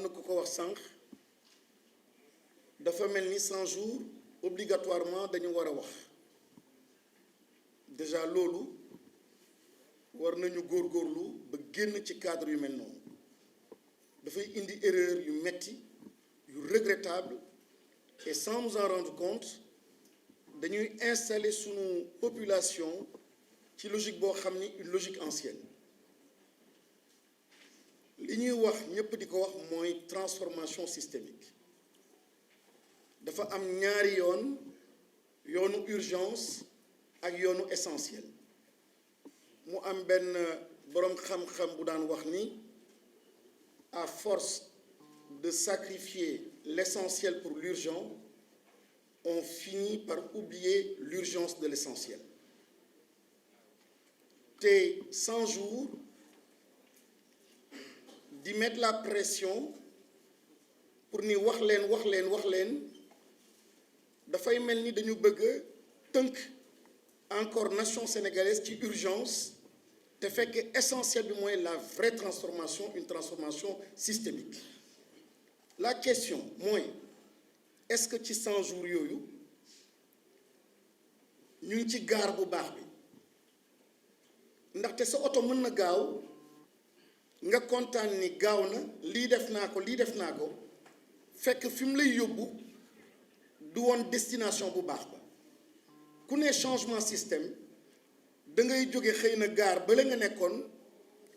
na ku ko wax sànq dafa mel ni 100 jours obligatoirement dañu war a wax déjà loolu war nañu góorgóorlu ba génn ci cadre yu mel noonu dafay indi erreur yu metti yu regrettable et sans nous en rendre compte dañuy installer sunu population ci logique boo xam ni une logique ancienne li ñuy wax ñëpp di ko wax mooy transformation systémique dafa am ñaari yoonu urgence ak yoonu essentiel mu am benn boroom xam-xam bu daan wax ni à force de sacrifier l'essentiel pour l'urgent on finit par oublier l'urgence de l'essentiel te 100 jours di mettre la pression pour ni wax leen dafay mel ni dañu bëgg tënk encore nation sénégalaise ci urgence te fekk essentiel bi mooy la vraie transformation une transformation systémique la question mooy est-ce que ci 100 jours yooyu ñu ngi ci gaar bu baax bi ndaxte sa oto mën na gaaw nga kontaan ni gaaw na lii def naa ko fekk fi mu lay yóbbu du woon destination bu baax ba ku ne changement système da ngay jóge xëy na gaar ba la nga nekkoon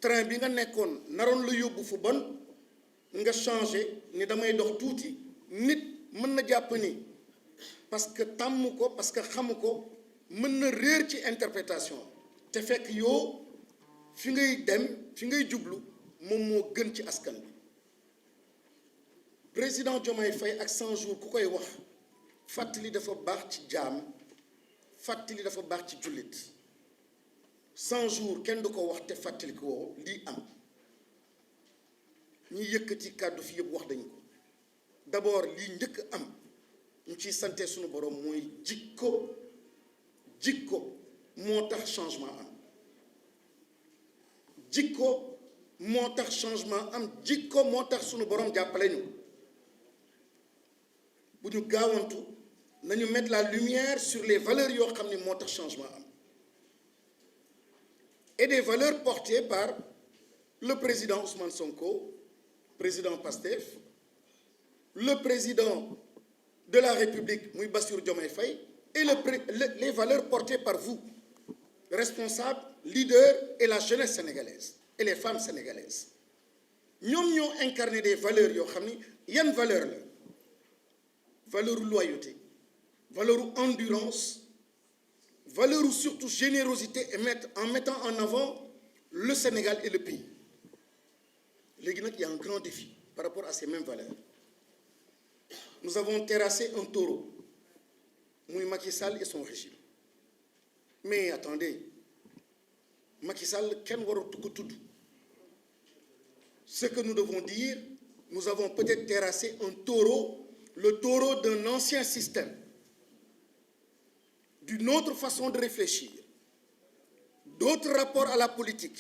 train bi nga nekkoon naroon la yóbbu fu bon nga changé ni damay dox tuuti nit mën na jàpp ni parce que tàmm ko parce que xamu ko mën na réer ci interprétation te fekk yow fi ngay dem fi ngay jublu moom moo gën ci askan bi président Diomaye Faye ak 100 jours ku koy wax fàttali dafa baax ci jaam fàttali dafa baax ci jullit 100 jours kenn du ko wax te fàttali ko woo lii am ñi yëkkati kàddu fi yëpp wax dañ ko d'abord lii njëkk am ñu ciy sante suñu borom mooy jikko moo tax changement am jikko moo tax changement am jikko moo tax suñu borom jàppale ñu bu ñu gaawantu nañu mettre la lumière sur les valeurs yoo xam ni moo tax changement am et des valeurs portées par le président Ousmane Sonko président PASTEF le président de la République muy Bassirou Diomaye Faye et les valeurs portées par vous responsables leaders et la jeunesse sénégalaise et les femmes sénégalaises ñoom ñoo incarné des valeurs yoo xam ni yan valeur la valeur loyauté valeur endurance valeur surtout générosité et en mettant en avant le Sénégal et le pays léegi nag il y a un grand défi par rapport à ces mêmes valeurs nous avons terrassé un taureau muy Macky Sall et son régime mais attendez Macky Sall kenn waratu ko tudd ce que nous devons dire nous avons peut-être terrassé un taureau le taureau d'un ancien système d'une autre façon de réfléchir d'autres rapports à la politique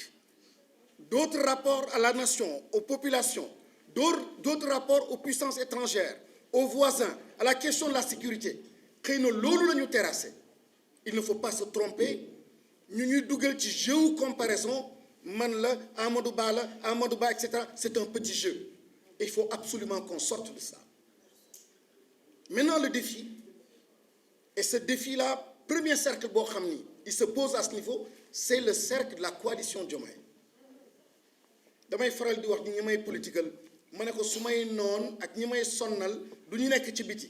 d'autres rapports à la nation aux populations d'autres rapports aux puissances étrangères aux voisins à la question de la sécurité xëy na loolu la ñu terrassé il ne faut pas se tromper ñu ñuy dugal ci jeu comparaison man la Amadou Ba etc. c'est un petit jeu il faut absolument qu'on sorte de ça maintenant le défi et ce défi-là premier cercle boo xam ni il se pose à ce niveau c'est le cercle de la coalition Diomaye damay faral di wax ñi may political ma ne ko su may noon ak ñi may sonnal du ñu nekk ci biti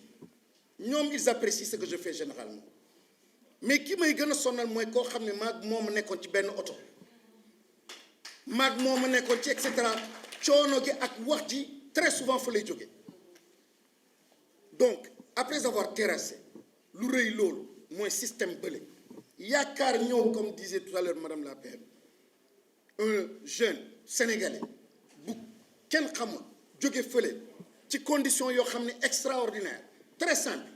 ñoom ils apprécient ce que je fais généralement mais ki may gën a sonnal mooy koo xam ne maag moom nekkoon ci benn oto maag moom nekkoon ci et cetera coono gi ak wax ji très souvent fa lay jóge donc après avoir terrassé lu rëy loolu mooy système bële yaakaar ñëw comme disait tout à l'heure madame la PM un jeune sénégalais bu kenn xamul jóge fële ci condition yoo xam ne extraordinaire très simple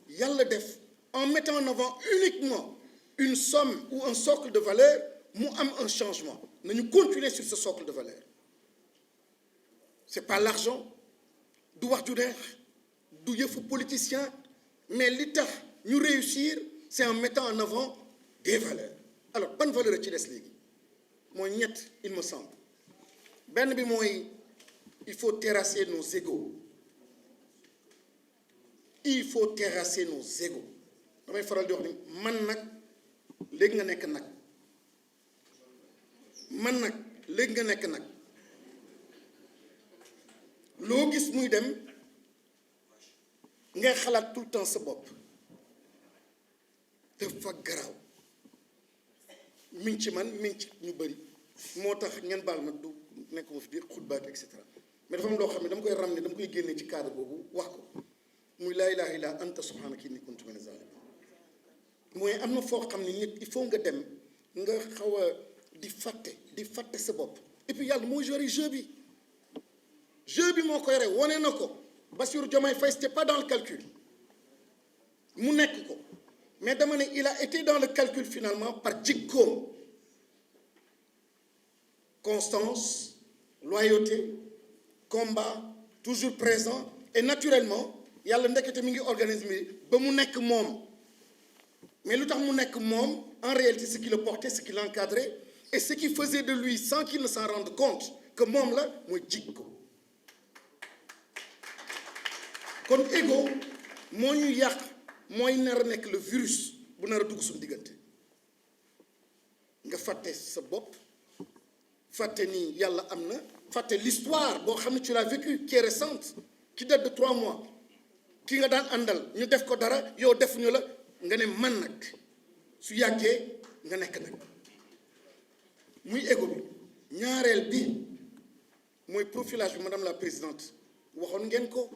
yàlla def en mettant en avant uniquement une somme ou un socle de valeur mu am un changement nañu continuer sur ce socle de valeur c'est pas l'argent du wax ju neex du yëfu politicien mais li tax ñu réussir c'est en mettant en avant des valeurs alors ban valeur ci des léegi mooy ñett il me semble benn bi mooy il faut terrasser nos égos il faut terrasser nos égos damay faral di wax ni man nag léegi nga nekk nag man nag léegi nga nekk nag loo gis muy dem ngay xalaat tout le temps sa bopp dafa garaaw mi ngi ci man mi ngi ci ñu bëri moo tax ngeen baal ma du nekk ma fi di xutbaat et cetera mais dafa am loo xam ne dama koy ram ne dama koy génnee ci cadre boobu wax ko muy laa ilaaha illa anta subhaanaka inni kuntu mina zaalimiin mooy am na foo xam ne nit il faut nga dem nga xaw a di fàtte sa bopp et puis yàlla moo joué jeu bi moo koy rey wane na ko Bassirou Diomaye Faye c'était pas dans le calcul mu nekk ko mais dama ne il a été dans le calcul finalement par jikkoom constance loyauté combat toujours présent et naturellement yàlla ndekete mi ngi organisme ba mu nekk moom mais lu tax mu nekk moom en réalité ce qui le portait ce qui l'encadrait et ce qui faisait de lui sans qu'il ne s'en rende compte que moom la mooy jikko kon ego moo ñu yàq mooy nar a nekk le virus bu nar a dugg suñu diggante nga fàtte sa bopp fàtte ni yàlla am na fàtte l'histoire boo xam ne tu l'as vécu qui est récente qui date de 3 mois ki nga daan àndal ñu def ko dara yow defuñu la nga ne man nag su yàggee nga nekk nag muy ego bi ñaareel bi mooy profilage bi madame la présidente waxoon ngeen ko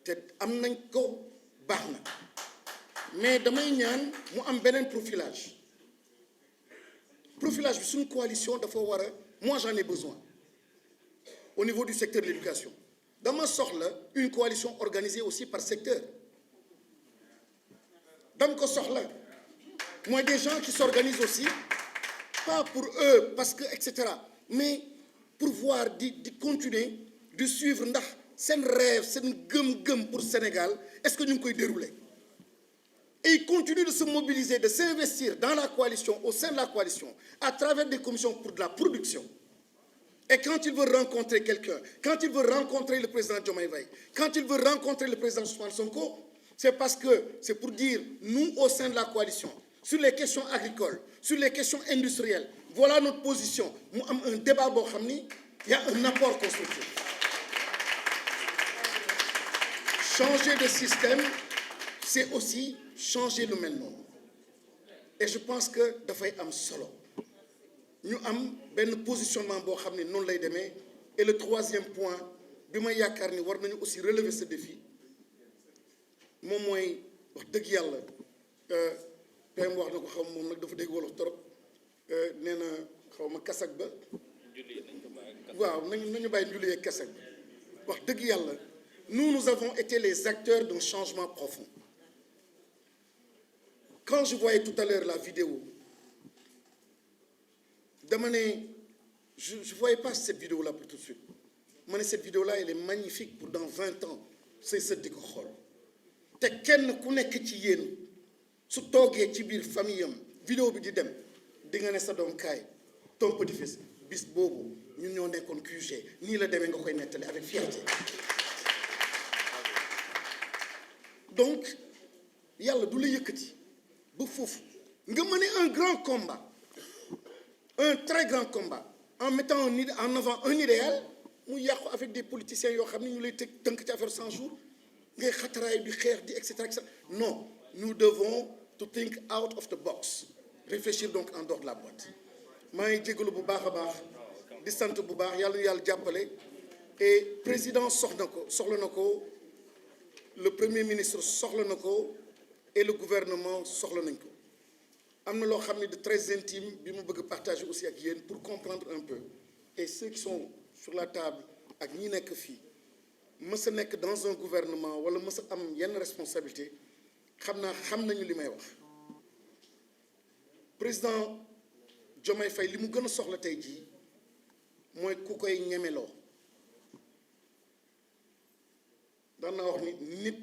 te am nañ ko baax na mais damay ñaan mu am beneen profilage bi suñu coalition dafa war a moi j'en ai besoin au niveau du secteur de l'éducation dama soxla une coalition organisée aussi par secteur dama ko soxla mooy des gens qui s'organisent aussi pas pour eux parce que et cetera mais pour voir di continuer de suivre ndax seen rêve seen gëm-gëm pour Sénégal est-ce que ñu ngi koy dérouler et ils continuent de se mobiliser de s'investir dans la coalition au sein de la coalition à travers des commissions pour de la production et quand il veut rencontrer quelqu'un quand il veut rencontrer le président Diomaye Faye quand il veut rencontrer le président Ousmane Sonko c'est parce que c'est pour dire nous au sein de la coalition sur les questions agricoles sur les questions industrielles voilà notre position mu am un débat boo xam ni il y a un apport constructif changer de système c'est aussi changer lu mel noonu et je pense que dafay am solo ñu am benn positionnement boo xam ne noonu lay demee et le troisième point bi ma yaakaar ni war nañu aussi relever ce défi moom mooy wax dëgg yàlla tey wax na ko xaw moom nag dafa dégg wolof trop nee na xaw ma kasak ba waaw nañu bàyyi njulli yeeg kasak ba wax dëgg yàlla nous avons été les acteurs d'un changement profond quand je voyais tout à l'heure la vidéo dama ne je voyais pas cette vidéo là pour tout de suite ma ne cette vidéo là elle est magnifique pour dans 20 ans say sët di ko xool te kenn ku nekk ci yéen su toogee ci biir famille am vidéo bi di dem di nga ne sa doom kaay ton petit-fils bis boobu ñun ñoo nekkoon QG nii la demee nga koy nettali avec fierté donc yàlla du la yëkkati ba foofu nga mener un grand combat un très grand combat en mettant en avant un idéal mu yàqu avec des politiciens yoo xam ne ñu lay tënk ci affaire 100 jours ngay xataraay di xeex di et cetera non nous devons to think out of the box réfléchir donc en dehors de la boîte maa ngi jégalu bu baax a baax di sant bu baax yàlla jàppale et président soxla na ko le premier ministre soxla na ko et le gouvernement soxla nañ ko am na loo xam ne de très intime bi mu bëgg partager aussi ak yéen pour comprendre un peu et ceux qui sont sur la table ak ñi nekk fii mës a nekk dans un gouvernement wala mës a am yenn responsabilité xam nañu li may wax président Diomaye Faye li mu gën a soxla tey jii mooy ku koy ñemeloo daan naa wax ni nit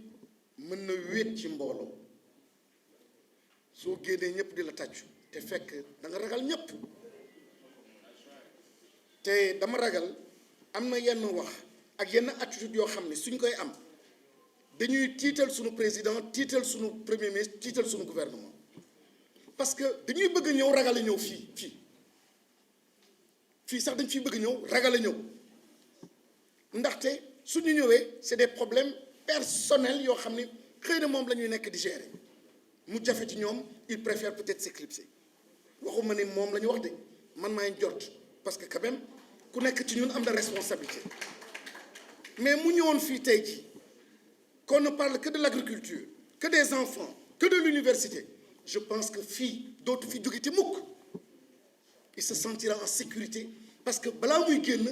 mën na wéet ci mbooloo soo génnee ñëpp di la tàccu te fekk da nga ragal ñëpp te dama ragal am na yenn wax ak yenn attitude yoo xam ne suñ koy am dañuy tiital suñu président tiital suñu premier ministre tiital suñu gouvernement parce que dañuy bëgg ñëw ragal a ñëw fii sax dañ fiy bëgg ñëw ragal a ñëw ndaxte suñu ñëwee c'est des problèmes personnels yoo xam ne xëy na moom la ñuy nekk di gérer mu jafe ci ñoom ils préfèrent peut-être s'éclipser waxuma ni moom la ñu wax de man maay jot parce que quand même ku nekk ci ñun am na responsabilité mais mu ñëwoon fii tey ji qu'on ne parle que de l'agriculture que des enfants que de l'université je pense que fii dootu fi jóge te mukk il se sentira en sécurité parce que balaa muy génn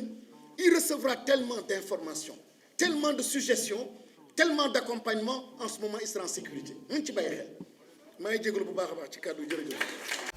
il recevra tellement d'informations tellement de suggestions tellement d'accompagnement en ce moment il sera en sécurité mu ngi ci bàyyi xel maa ngi jégalu bu baax a baax ci kàddu jërëjëf